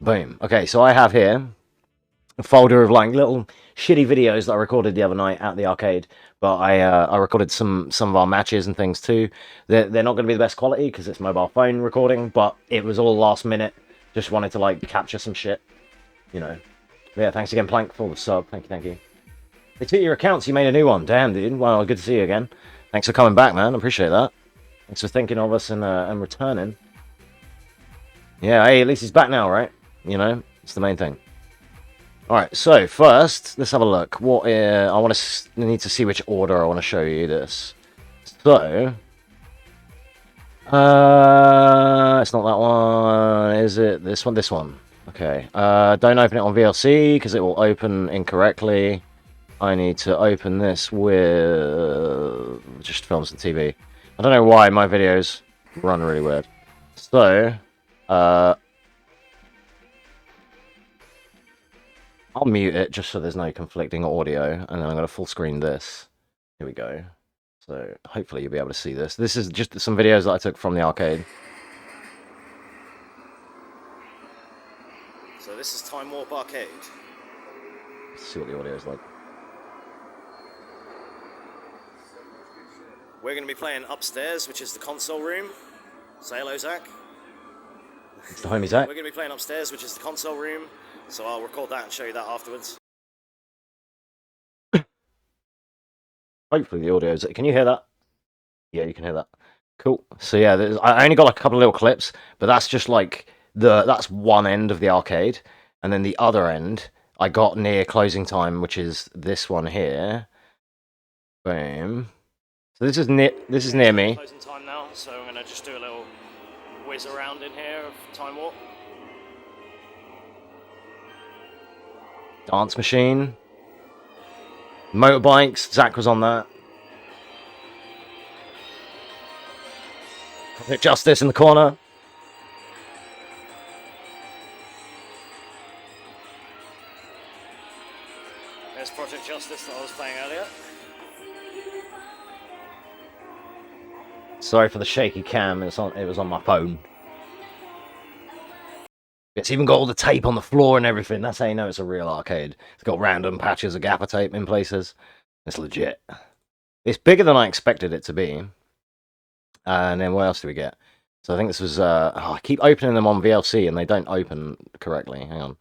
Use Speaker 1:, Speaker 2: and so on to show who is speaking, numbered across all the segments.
Speaker 1: Boom. Okay, so I have here a folder of like little shitty videos that I recorded the other night at the arcade. But I recorded some of our matches and things too. They're not going to be the best quality because it's mobile phone recording, but it was all last minute. Just wanted to like capture some shit, you know. But yeah, thanks again, Plank, for the sub. Thank you, thank you. They took your accounts. You made a new one. Damn, dude. Well, good to see you again. Thanks for coming back, man. I appreciate that. Thanks for thinking of us and returning. Yeah, hey, at least he's back now, right? You know, it's the main thing. Alright, so first, let's have a look. What I need to see which order I want to show you this. So, it's not that one, is it? This one, this one. Okay, don't open it on VLC because it will open incorrectly. I need to open this with just films and TV. I don't know why my videos run really weird. So, I'll mute it just so there's no conflicting audio, and then I'm going to full screen this. Here we go. So hopefully you'll be able to see this. This is just some videos that I took from the arcade. So this is Timewarp Arcade. Let's see what the audio is like. We're going to be playing upstairs, which is the console room. Say hello, Zach. It's the homie Zach. We're going to be playing upstairs, which is the console room. So I'll record that and show you that afterwards. Hopefully the audio is... Can you hear that? Yeah, you can hear that. Cool. So yeah, I only got like a couple of little clips, but that's just like that's one end of the arcade, and then the other end I got near closing time, which is this one here. Boom. So this is near me. Closing time now, so I'm gonna just do a little whiz around in here of Time Warp. Dance machine. Motorbikes. Zach was on that. Project Justice in the corner. There's Project Justice that I was playing earlier. Sorry for the shaky cam. It was on my phone. It's even got all the tape on the floor and everything. That's how you know it's a real arcade. It's got random patches of gaffer tape in places. It's legit. It's bigger than I expected it to be. And then what else do we get? So I think this was... I keep opening them on VLC and they don't open correctly. Hang on.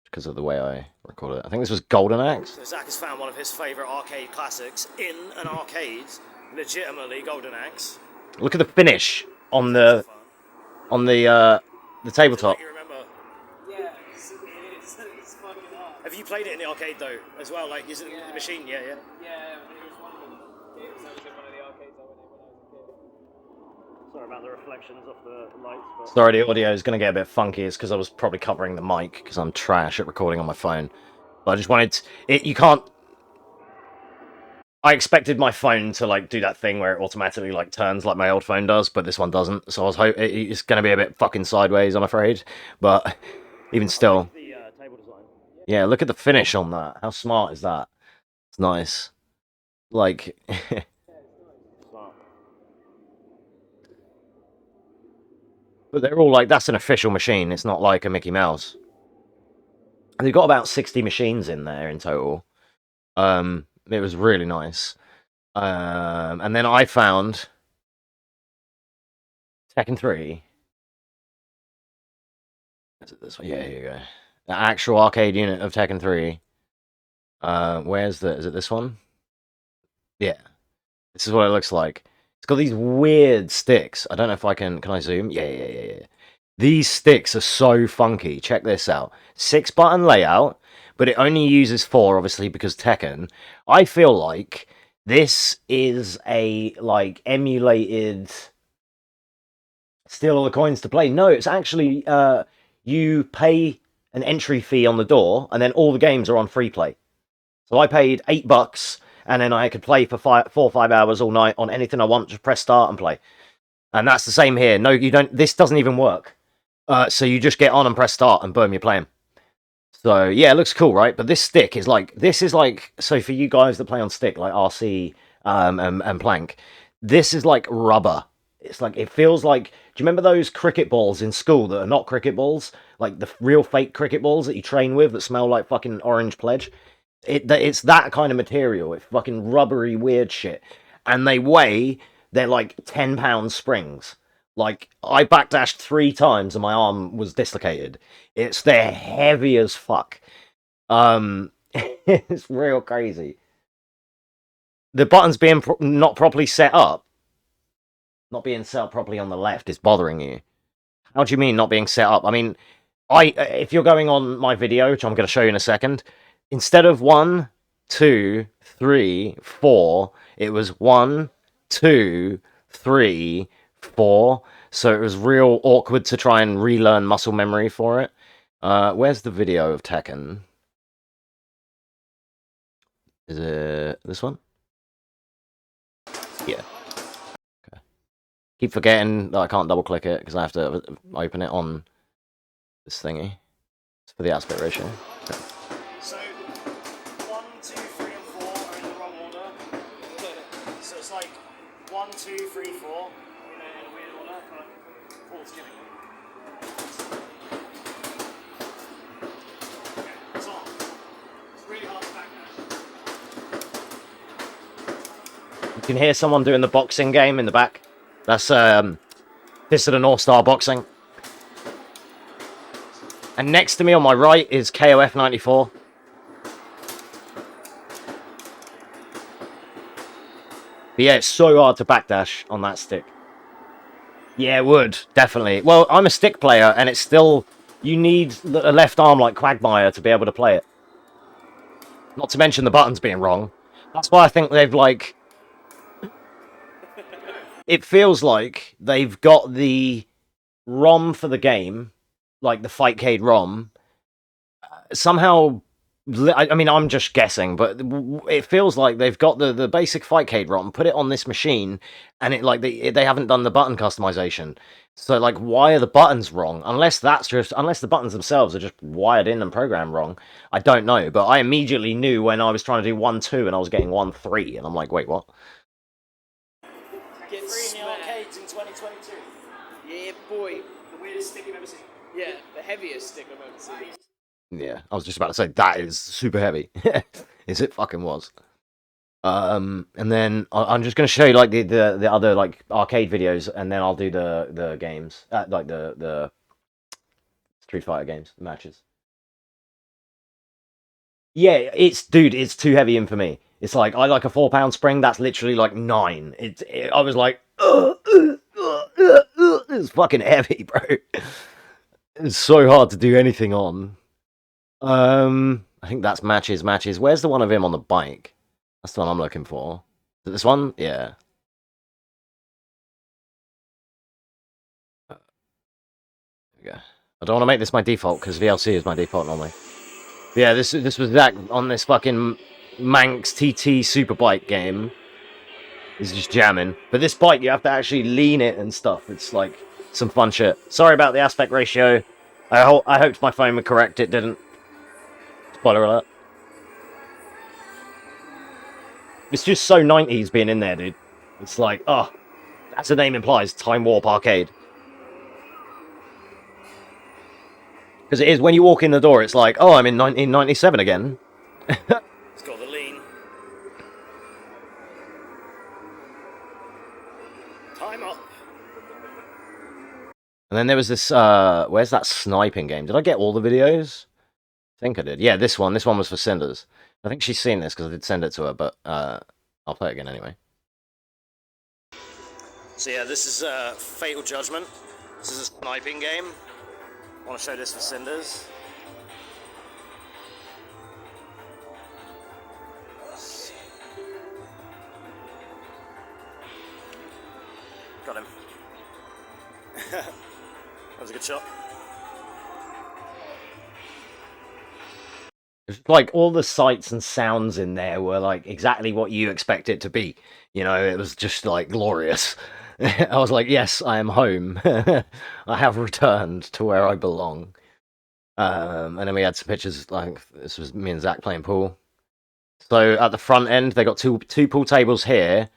Speaker 1: Because of the way I record it. I think this was Golden Axe. So Zach has found one of his favourite arcade classics in an arcade. Legitimately Golden Axe. Look at the finish on the tabletop. Have you played it in the arcade though, as well? Like, is it the machine? Yeah. Yeah, but it was one of the games that was in one of the arcades I went in when I was a kid. Sorry about the reflections of the lights. But... Sorry, the audio is going to get a bit funky. It's because I was probably covering the mic because I'm trash at recording on my phone. But I just wanted it. You can't. I expected my phone to like do that thing where it automatically like turns like my old phone does, but this one doesn't. So I was hoping it's going to be a bit fucking sideways, I'm afraid. But even still. Yeah, look at the finish on that. How smart is that? It's nice. Like... But they're all like, that's an official machine. It's not like a Mickey Mouse. And they've got about 60 machines in there in total. It was really nice. And then I found... Tekken 3. Is it this one? Yeah, here you go. The actual arcade unit of Tekken 3. Is it this one? Yeah. This is what it looks like. It's got these weird sticks. I don't know if I can I zoom? Yeah. These sticks are so funky. Check this out. 6-button layout, but it only uses 4, obviously, because Tekken. I feel like this is a, like, emulated steal all the coins to play. No, it's actually, you pay an entry fee on the door, and then all the games are on free play. So I paid $8, and then I could play for 4 or 5 hours all night on anything I want. Just press start and play. And that's the same here. No, you don't. This doesn't even work. So you just get on and press start, and boom, you're playing. So yeah, it looks cool, right? But this stick is like, so for you guys that play on stick, like RC and Plank, this is like rubber. It's like, it feels like you remember those cricket balls in school that are not cricket balls, like the real fake cricket balls that you train with that smell like fucking orange pledge? It's that kind of material. It's fucking rubbery, weird shit, and they're like 10-pound springs. Like I backdashed 3 times and my arm was dislocated. They're heavy as fuck. It's real crazy. The buttons being not properly set up, not being set up properly on the left is bothering you. How do you mean not being set up? I mean, if you're going on my video, which I'm going to show you in a second, instead of 1, 2, 3, 4, it was 1, 2, 3, 4. So it was real awkward to try and relearn muscle memory for it. Where's the video of Tekken? Is it this one? Yeah. Okay. Keep forgetting that I can't double click it because I have to open it on this thingy. It's for the aspect ratio. Okay.
Speaker 2: So 1, 2, 3, and 4 are in the wrong order. So it's like 1, 2, 3, 4 in a weird order. Paul's giving me. Okay, it's on. It's really hard to backdash.
Speaker 1: You can hear someone doing the boxing game in the back. That's Fist of the North Star boxing. And next to me on my right is KOF 94. But yeah, it's so hard to backdash on that stick. Yeah, it would, definitely. Well, I'm a stick player, and it's still... You need a left arm like Quagmire to be able to play it. Not to mention the buttons being wrong. That's why I think they've, like... It feels like they've got the ROM for the game, like the Fightcade ROM, somehow... I mean, I'm just guessing, but it feels like they've got the basic Fightcade ROM, put it on this machine, and it like they haven't done the button customization. So, like, why are the buttons wrong? Unless the buttons themselves are just wired in and programmed wrong. I don't know, but I immediately knew when I was trying to do 1, 2, and I was getting 1, 3, and I'm like, wait, what?
Speaker 2: Get free in the arcades in 2022.
Speaker 3: Yeah, boy.
Speaker 2: The weirdest stick you've ever seen.
Speaker 3: Yeah, the heaviest stick I've ever seen.
Speaker 1: Yeah, I was just about to say that is super heavy. Yes, it fucking was. And then I'm just going to show you like the other like arcade videos, and then I'll do the games, like the Street Fighter games, the matches. Yeah, it's too heavy in for me. It's like I like a 4-pound spring. That's literally like 9. I was like, it's fucking heavy, bro. It's so hard to do anything on. I think that's matches. Where's the one of him on the bike? That's the one I'm looking for. Is it this one? Yeah. There we go. I don't want to make this my default because VLC is my default normally. But yeah, this was Zach on this fucking Manx TT Superbike game. He's just jamming. But this bike, you have to actually lean it and stuff. It's like some fun shit. Sorry about the aspect ratio. I hoped my phone would correct. It didn't. Spoiler alert. It's just so 90s being in there, dude. It's like, oh, as the name implies, Timewarp Arcade. Because it is, when you walk in the door, it's like, oh, I'm in 1997 again.
Speaker 2: It's got the lean. Time up.
Speaker 1: And then there was this, where's that sniping game? Did I get all the videos? I think I did. Yeah, this one. This one was for Cinders. I think she's seen this because I did send it to her, but I'll play it again anyway. So yeah, this is Fatal Judgment. This is a sniping game. I want to show this for Cinders. Got him. That was a good shot. Like all the sights and sounds in there were like exactly what you expect it to be. You know, it was just like glorious. I was like, yes, I am home. I have returned to where I belong. And then we had some pictures, like this was me and Zach playing pool. So at the front end, they got two pool tables here,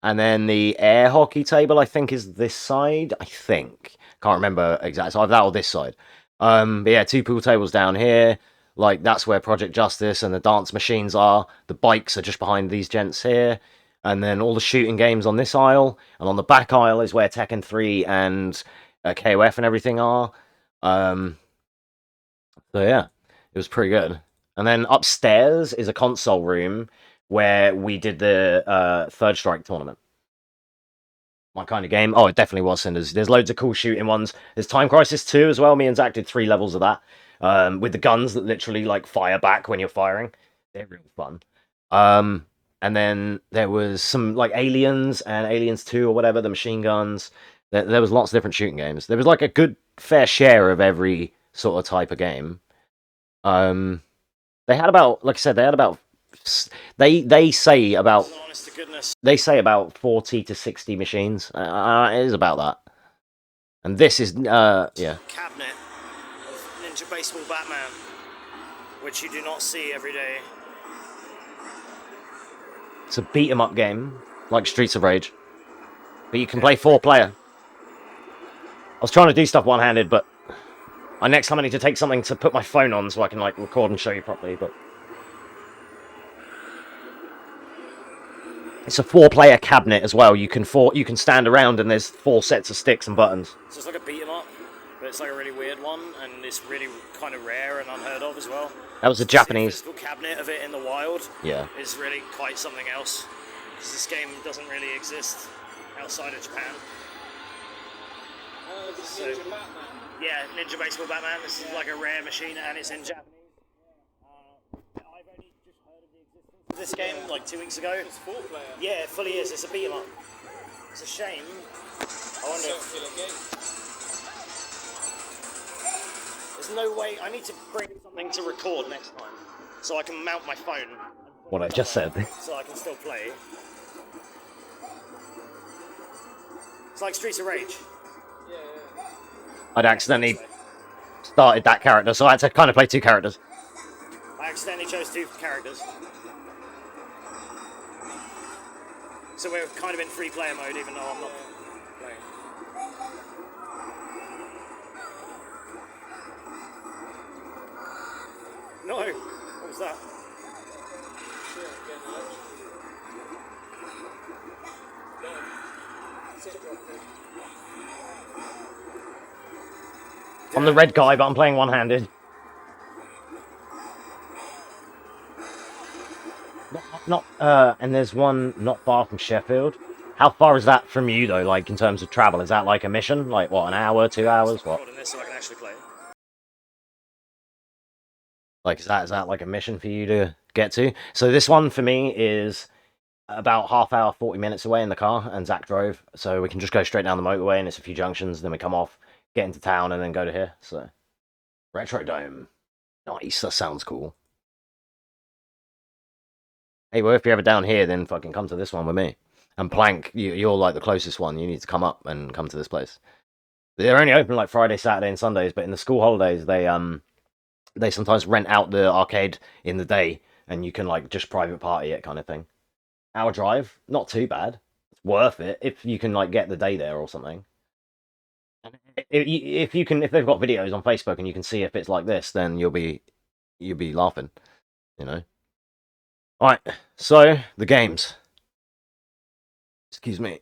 Speaker 1: And then the air hockey table, I think, is this side. I think. Can't remember exactly. So either that or this side. But yeah, 2 pool tables down here. Like, that's where Project Justice and the dance machines are. The bikes are just behind these gents here. And then all the shooting games on this aisle. And on the back aisle is where Tekken 3 and KOF and everything are. So yeah, it was pretty good. And then upstairs is a console room where we did the Third Strike tournament. My kind of game. Oh, it definitely was Cinders. There's loads of cool shooting ones. There's Time Crisis 2 as well. Me and Zach did 3 levels of that. With the guns that literally like fire back when you're firing. They're real fun. And then there was some like Aliens and Aliens 2 or whatever, the machine guns. There was lots of different shooting games. There was like a good fair share of every sort of type of game. They had about, like I said, they had about they say about
Speaker 2: Honest to goodness.
Speaker 1: they say about 40 to 60 machines. It is about that. And this is yeah.
Speaker 2: Cabinet of Ninja Baseball Batman, which you do not see every day.
Speaker 1: It's a beat 'em up game, like Streets of Rage. But you can play 4-player. I was trying to do stuff one-handed, but next time I need to take something to put my phone on so I can like record and show you properly, but it's a 4-player cabinet as well. You can stand around and there's 4 sets of sticks and buttons.
Speaker 2: So it's like a beat 'em up, but it's like a really weird one, and it's really kind of rare and unheard of as well.
Speaker 1: That was a Japanese
Speaker 2: The physical cabinet of it in the wild.
Speaker 1: Yeah.
Speaker 2: Is really quite something else, because this game doesn't really exist outside of Japan. So, yeah, Ninja Baseball Batman. This is like a rare machine, and it's in Japanese. I've only just heard of the existence of this game like 2 weeks ago.
Speaker 3: It's 4-player.
Speaker 2: Yeah, it fully is. It's a beat 'em up. It's a shame. I wonder. There's no way. I need to bring something to record next time, so I can mount my phone.
Speaker 1: What I just said.
Speaker 2: So I can still play. It's like Streets of Rage.
Speaker 3: Yeah.
Speaker 1: I'd accidentally started that character, so I had to kind of play 2 characters.
Speaker 2: I accidentally chose 2 characters. So we're kind of in 3-player mode, even though I'm not playing. No! What was that?
Speaker 1: I'm the red guy, but I'm playing one-handed. And there's one not far from Sheffield. How far is that from you, though, like, in terms of travel? Is that like a mission? Like, what, an hour, 2 hours, what?
Speaker 2: Recording this so I can actually play.
Speaker 1: Like, is that like a mission for you to get to? So this one, for me, is about half hour, 40 minutes away in the car, and Zach drove, so we can just go straight down the motorway, and it's a few junctions, then we come off, get into town, and then go to here, so... Retro Dome. Nice, that sounds cool. Hey, well, if you're ever down here, then fucking come to this one with me. And Plank, you're like the closest one. You need to come up and come to this place. They're only open like Friday, Saturday, and Sundays, but in the school holidays, they sometimes rent out the arcade in the day, and you can like just private party it kind of thing. Hour drive, not too bad. It's worth it if you can like get the day there or something. If they've got videos on Facebook and you can see if it's like this, then you'll be laughing, you know. All right, so the games. Excuse me.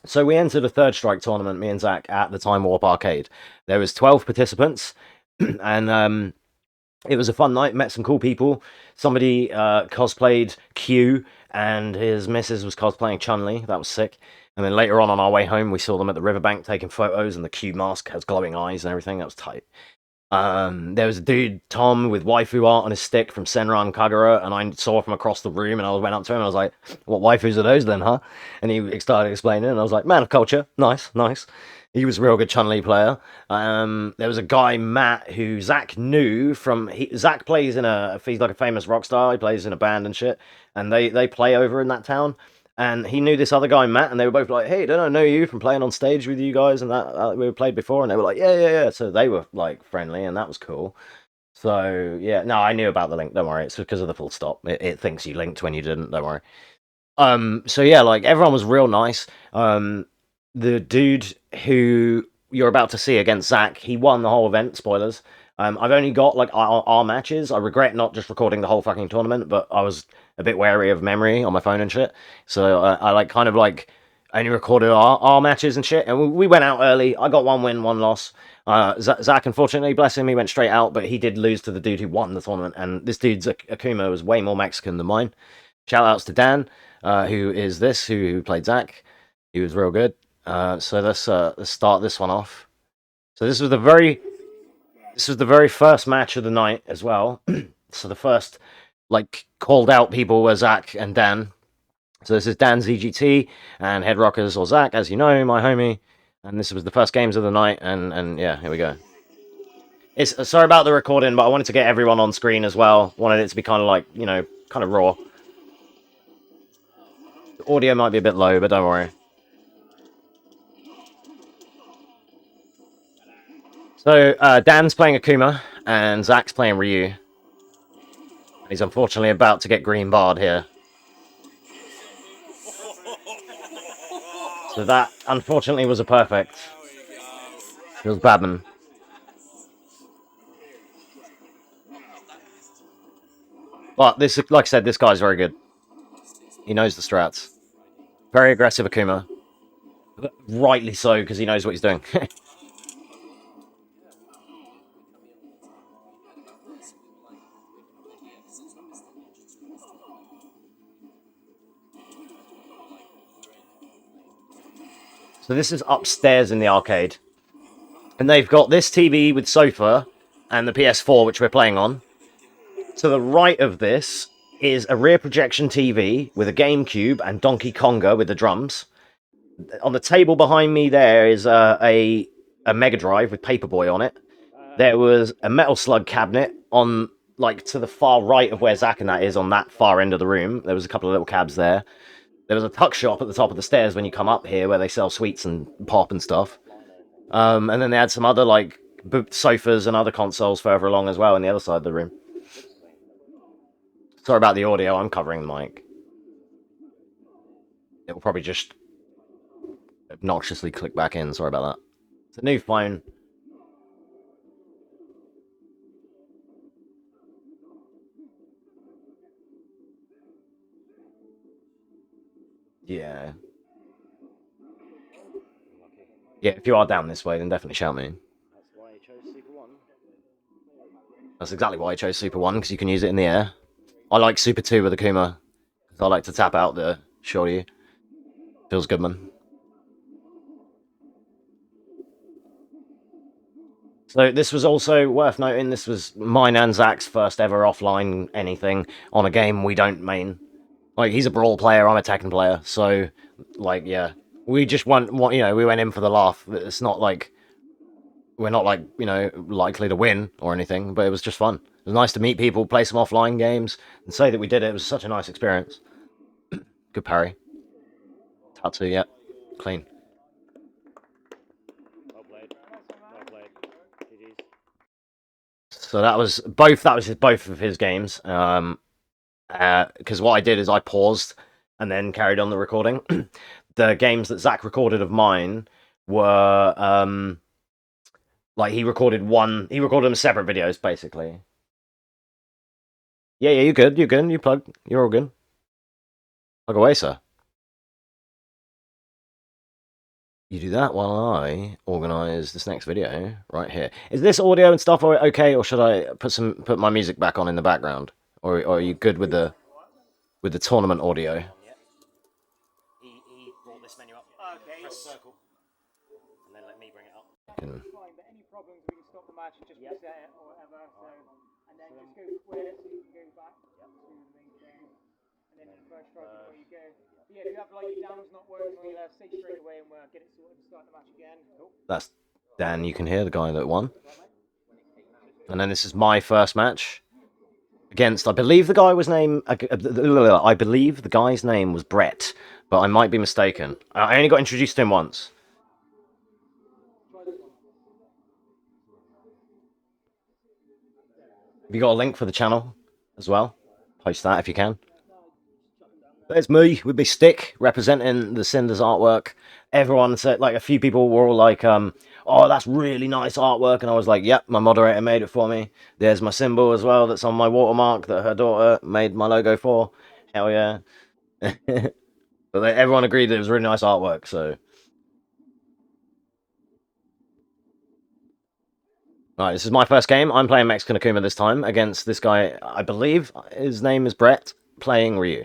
Speaker 1: So we entered a Third Strike tournament, me and Zach, at the Timewarp arcade. There was 12 participants, and it was a fun night. Met some cool people. Somebody cosplayed Q, and his missus was cosplaying Chun-Li. That was sick. And then later on our way home, we saw them at the riverbank taking photos, and the Q mask has glowing eyes and everything. That was tight. There was a dude, Tom, with waifu art on his stick from Senran Kagura, and I saw from across the room, and I went up to him, and I was like, what waifus are those then, huh? And he started explaining, and I was like, man of culture, nice. He was a real good Chun-Li player. There was a guy, Matt, who Zach knew from... Zach plays he's like a famous rock star, he plays in a band and shit, and they play over in that town. And he knew this other guy, Matt, and they were both like, hey, don't I know you from playing on stage with you guys and that we played before? And they were like, yeah. So they were like friendly, and that was cool. So yeah, no, I knew about the link. Don't worry, it's because of the full stop. It thinks you linked when you didn't. Don't worry. So yeah, like everyone was real nice. The dude who you're about to see against Zach, he won the whole event. Spoilers. I've only got like our matches. I regret not just recording the whole fucking tournament, but I was a bit wary of memory on my phone and shit. So I like kind of like only recorded our matches and shit. And we went out early. I got 1 win, 1 loss. Zach, unfortunately, bless him, he went straight out, but he did lose to the dude who won the tournament. And this dude's Akuma was way more Mexican than mine. Shout outs to Dan, who played Zach. He was real good. So let's start this one off. So this was the very first match of the night as well. So the first like called out people were Zach and Dan. So this is Dan's EGT and Head Rockers or Zach, as you know, my homie. And this was the first games of the night, and yeah, here we go. It's sorry about the recording, but I wanted to get everyone on screen as well. Wanted it to be kind of like, you know, kind of raw. The audio might be a bit low, but don't worry. So Dan's playing Akuma and Zach's playing Ryu. He's unfortunately about to get green barred here. So that unfortunately was a perfect. It was Badman. But this, like I said, this guy's very good. He knows the strats. Very aggressive Akuma. Rightly so, because he knows what he's doing. So this is upstairs in the arcade. And they've got this TV with sofa and the PS4, which we're playing on. To the right of this is a rear projection TV with a GameCube and Donkey Konga with the drums. On the table behind me there is a Mega Drive with Paperboy on it. There was a Metal Slug cabinet on, like, to the far right of where Zach and that is, on that far end of the room. There was a couple of little cabs there. There was a tuck shop at the top of the stairs when you come up here where they sell sweets and pop and stuff. And then they had some other, like, sofas and other consoles further along as well on the other side of the room. Sorry about the audio, I'm covering the mic. It will probably just obnoxiously click back in, sorry about that. It's a new phone. Yeah. Yeah, if you are down this way, then definitely shout me.
Speaker 2: That's why I chose Super 1.
Speaker 1: That's exactly why I chose Super 1, because you can use it in the air. I like Super 2 with Akuma, because I like to tap out the shorty. Feels good, man. So this was also worth noting, this was mine and Zach's first ever offline anything on a game we don't main. Like, he's a Brawl player, I'm a Tekken player, so, like, yeah. We just want, you know, we went in for the laugh. It's not like, we're not, like, you know, likely to win or anything, but it was just fun. It was nice to meet people, play some offline games, and say that we did it. It was such a nice experience. Good parry. Tatsu, yeah. Clean.
Speaker 2: Well played. Well played. GG's.
Speaker 1: So that was both of his games. Because what I did is I paused and then carried on the recording. The games that Zach recorded of mine were like he recorded them separate videos basically. Yeah, you're good, you plug, you're all good. Plug away, sir. You do that while I organise this next video right here. Is this audio and stuff okay, or should I put my music back on in the background, or are you good with the tournament audio? He brought this menu up.
Speaker 2: Okay.
Speaker 1: Press circle, and then let me bring it up.
Speaker 2: Fine, but any problems we can stop the match and just reset it or whatever. So, and then just go quit it so you can go back to the main thing, and then first try before you go. But yeah, if you have like your downs not working, we'll say straight away and we'll get it sorted and start the match again. Cool.
Speaker 1: That's Dan. You can hear the guy that won. And then this is my first match against, I believe the guy's name was Brett, but I might be mistaken. I only got introduced to him once. Have you got a link for the channel as well? Post that if you can. There's me with my stick representing the Cinders artwork. Everyone said, like, a few people were all like, oh, that's really nice artwork. And I was like, yep, my moderator made it for me. There's my symbol as well that's on my watermark that her daughter made my logo for. Hell yeah. But everyone agreed that it was really nice artwork, so. Alright, this is my first game. I'm playing Mexican Akuma this time against this guy, I believe his name is Brett, playing Ryu.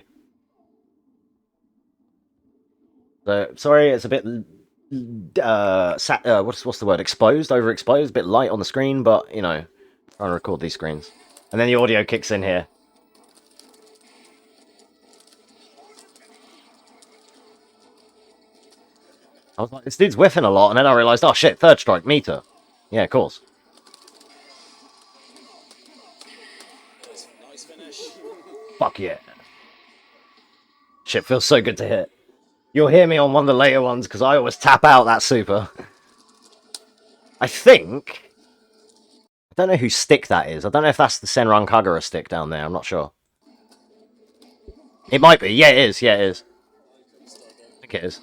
Speaker 1: So, sorry, it's a bit, what's the word? Exposed, overexposed, a bit light on the screen, but, you know, trying to record these screens. And then the audio kicks in here. I was like, this dude's whiffing a lot, and then I realised, oh shit, third strike, meter. Yeah, of course.
Speaker 3: Nice finish.
Speaker 1: Fuck yeah. Shit feels so good to hit. You'll hear me on one of the later ones, because I always tap out that super. I think... I don't know whose stick that is. I don't know if that's the Senran Kagura stick down there, I'm not sure. It might be. Yeah, it is. Yeah, it is. I think it is.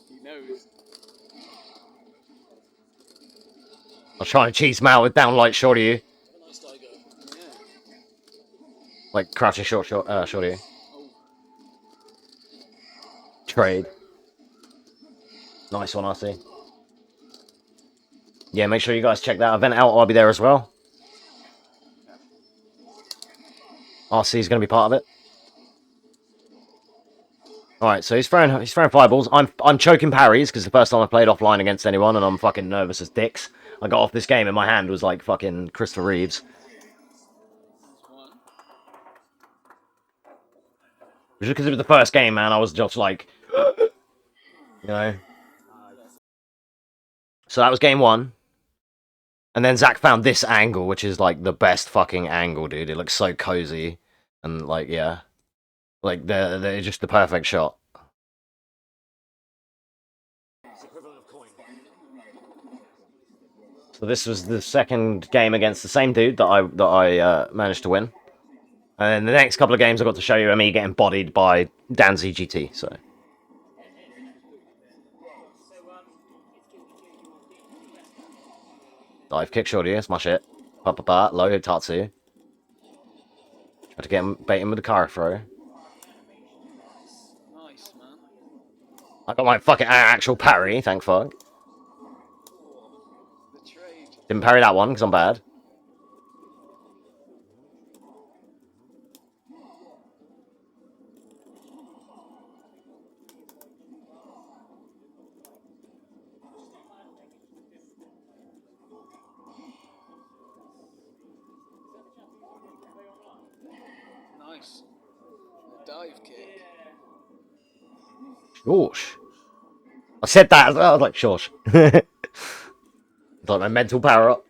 Speaker 3: He knows.
Speaker 1: I was trying to cheese him out with down light short of you.
Speaker 3: Nice tiger. Yeah.
Speaker 1: Like crouching short of you. Trade. Nice one, RC. Yeah, make sure you guys check that event out. I'll be there as well. RC's going to be part of it. Alright, so he's throwing fireballs. I'm choking parries, because the first time I played offline against anyone, and I'm fucking nervous as dicks. I got off this game and my hand was like fucking Christopher Reeves. Just because it was the first game, man, I was just like... you know? So that was game one. And then Zach found this angle, which is like the best fucking angle, dude. It looks so cozy. And like, yeah. Like, they're just the perfect shot. So this was the second game against the same dude that I managed to win. And then the next couple of games I got to show you are me getting bodied by Danzy GT, so... Dive kick shorty, that's my shit. Pa, low Tatsu. Try to get him, bait him with the car throw.
Speaker 3: Nice, man.
Speaker 1: I got my fucking actual parry, thank fuck.
Speaker 3: The trade.
Speaker 1: Didn't parry that one, because I'm bad.
Speaker 3: Nice. The dive kick.
Speaker 1: Shorsh. I said that as well, I was like, shorsh. It's like my mental power up.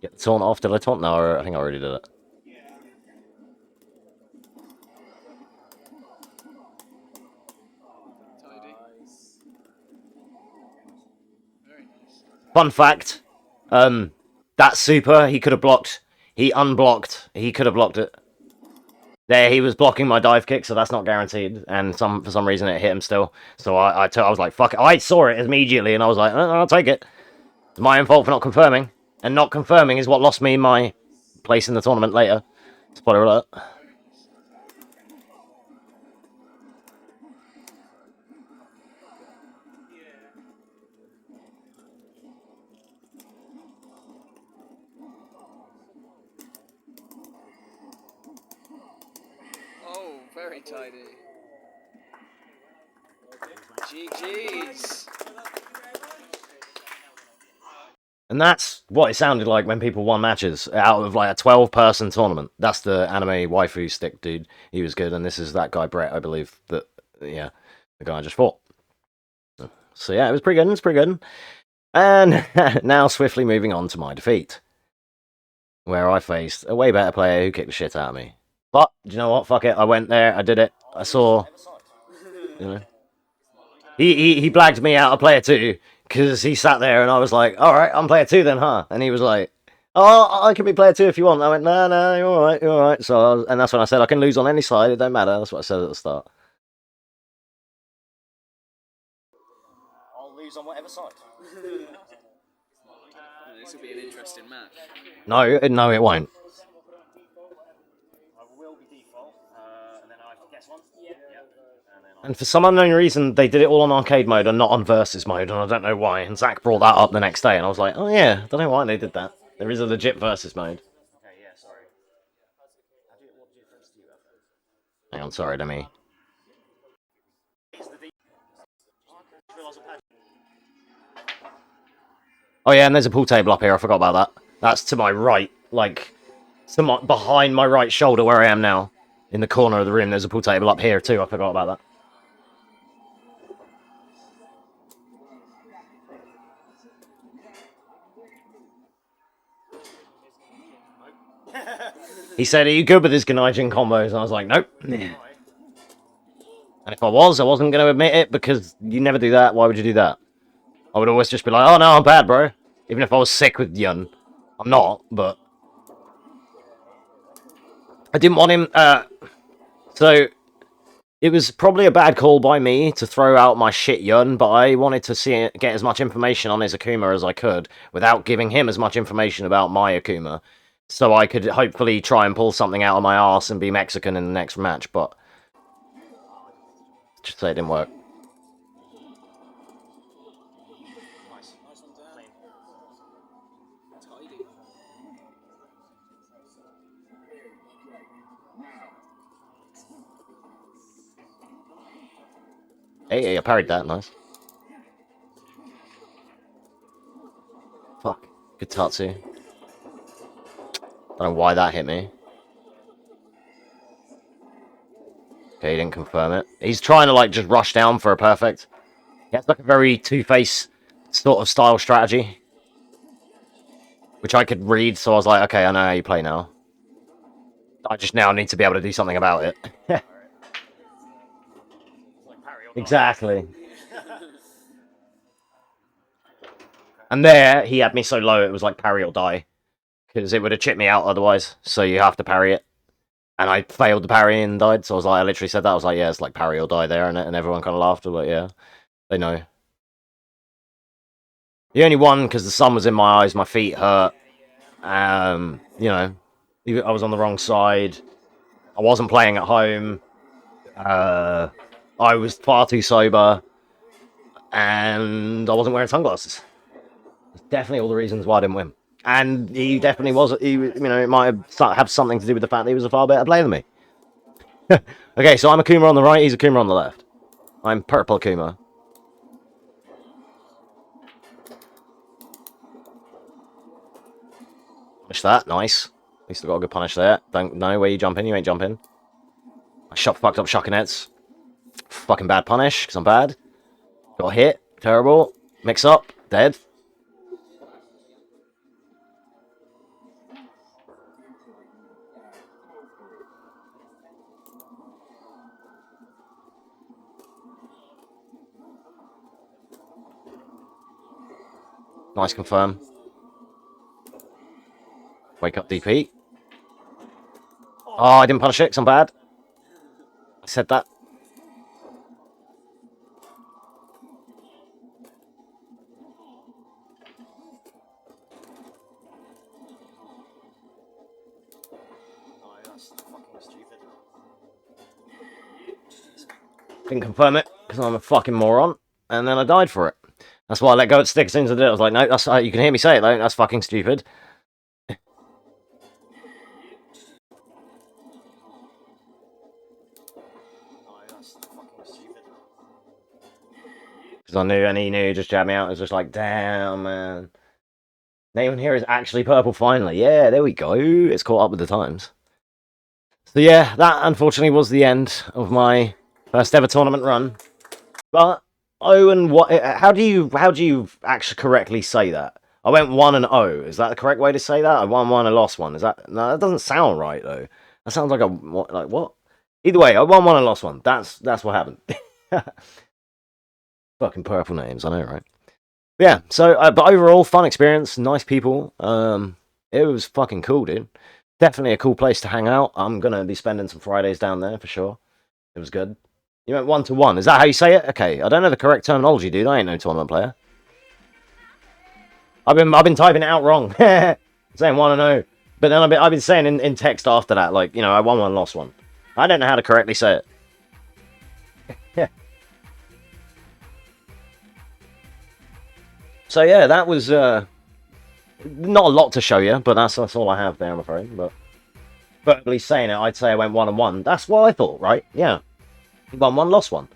Speaker 1: Get the taunt off, did I taunt? No, I think I already did it.
Speaker 3: Tidy. Very nice.
Speaker 1: Fun fact, that super, he could have blocked. He unblocked. He could have blocked it. There, he was blocking my dive kick, so that's not guaranteed. And for some reason, it hit him still. So I was like, fuck it. I saw it immediately, and I was like, I'll take it. It's my own fault for not confirming. And not confirming is what lost me my place in the tournament later. Spoiler alert.
Speaker 3: Oh, very tidy. GG's.
Speaker 1: And that's what it sounded like when people won matches out of like a 12-person tournament. That's the anime waifu stick dude. He was good, and this is that guy Brett, I believe. That yeah, the guy I just fought. So yeah, it was pretty good. It's pretty good. And now swiftly moving on to my defeat, where I faced a way better player who kicked the shit out of me. But do you know what? Fuck it. I went there. I did it. I saw. You know. He blagged me out of player 2 because he sat there and I was like, all right, I'm player 2 then, huh? And he was like, oh, I can be player 2 if you want. I went, no, you're all right, you're all right. So, and that's when I said I can lose on any side. It don't matter. That's what I said at the start. I'll lose on whatever side.
Speaker 3: This will be an interesting match.
Speaker 1: No, it won't. I will be default, and then I have to guess one. Yeah. And for some unknown reason, they did it all on arcade mode and not on versus mode, and I don't know why. And Zach brought that up the next day, and I was like, oh yeah, I don't know why they did that. There is a legit versus mode. Okay, yeah, sorry. Hang on, sorry, Demi. Oh yeah, and there's a pool table up here. I forgot about that. That's to my right, like behind my right shoulder where I am now. In the corner of the room, there's a pool table up here too. I forgot about that. He said, are you good with his Gaijin combos? And I was like, nope. And if I wasn't going to admit it because you never do that. Why would you do that? I would always just be like, oh no, I'm bad, bro. Even if I was sick with Yun. I'm not, but... I didn't want him... So, it was probably a bad call by me to throw out my shit Yun, but I wanted to get as much information on his Akuma as I could without giving him as much information about my Akuma. So I could hopefully try and pull something out of my arse and be Mexican in the next match, but... Just say it didn't work. Hey, I parried that, nice. Fuck. Good Tatsu. Don't know why that hit me. Okay, he didn't confirm it. He's trying to, like, just rush down for a perfect. He has, like, a very Two-Face sort of style strategy. Which I could read, so I was like, okay, I know how you play now. I just now need to be able to do something about it. Exactly. And there, he had me so low, it was like parry or die. Because it would have chipped me out otherwise, so you have to parry it. And I failed the parry and died, so I was like, I literally said that, I was like, yeah, it's like parry or die there, and everyone kind of laughed, I was like, yeah, they know. The only one, because the sun was in my eyes, my feet hurt, you know, I was on the wrong side, I wasn't playing at home, I was far too sober, and I wasn't wearing sunglasses. Definitely all the reasons why I didn't win. And he definitely was, you know, it might have something to do with the fact that he was a far better player than me. Okay, so I'm Akuma on the right, he's Akuma on the left. I'm purple Akuma. Punish that, nice. At least I got a good punish there. Don't know where you jump in, you ain't jumping. I fucked up shocking heads. Fucking bad punish, because I'm bad. Got hit, terrible. Mix up, dead. Nice confirm. Wake up DP. Oh, I didn't punish it because I'm bad. I said that. Oh, that's fucking stupid. Didn't confirm it because I'm a fucking moron. And then I died for it. That's why I let go of the stick as soon as I did it. I was like, no, that's you can hear me say it though. That's fucking stupid. Because I knew, and he knew, just jabbed me out. It was just like, damn, man. Name here is actually purple finally. Yeah, there we go. It's caught up with the times. So yeah, that unfortunately was the end of my first ever tournament run. But oh, and what? How do you actually correctly say that? I went 1-0. Is that the correct way to say that? I won one, I lost one. Is that no? That doesn't sound right though. That sounds like what? Either way, I won one and lost one. That's what happened. Fucking purple names, I know, right? Yeah. So, but overall, fun experience, nice people. It was fucking cool, dude. Definitely a cool place to hang out. I'm gonna be spending some Fridays down there for sure. It was good. You went 1-1. Is that how you say it? Okay, I don't know the correct terminology, dude. I ain't no tournament player. I've been typing it out wrong, saying 1-0, but then I've been saying in text after that, like, you know, I won one, lost one. I don't know how to correctly say it. Yeah. So yeah, that was not a lot to show you, but that's all I have there, I'm afraid. But verbally saying it, I'd say I went 1-1. That's what I thought, right? Yeah, won one, lost one.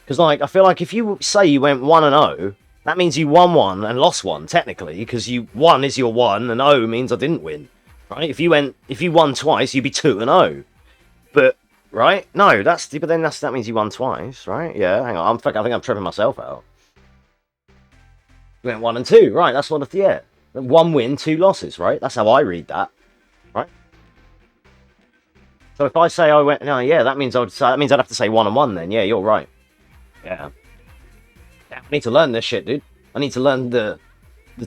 Speaker 1: Because like I feel like if you say you went 1-0. That means you won one and lost one, technically, because you 1 is your 1 and 0 means I didn't win. Right? If you won twice, you'd be 2-0. But right? No, but then that means you won twice, right? Yeah, hang on. I think I'm tripping myself out. You went 1 and 2, right? That's what yeah. 1 win, 2 losses, right? That's how I read that. Right? So if I say I went no, yeah, that means I'd have to say 1 and 1 then. Yeah, you're right. Yeah. I need to learn this shit, dude. I need to learn the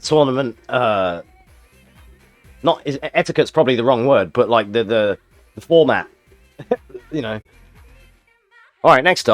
Speaker 1: tournament. Not etiquette's probably the wrong word, but like the format. You know. All right, next up.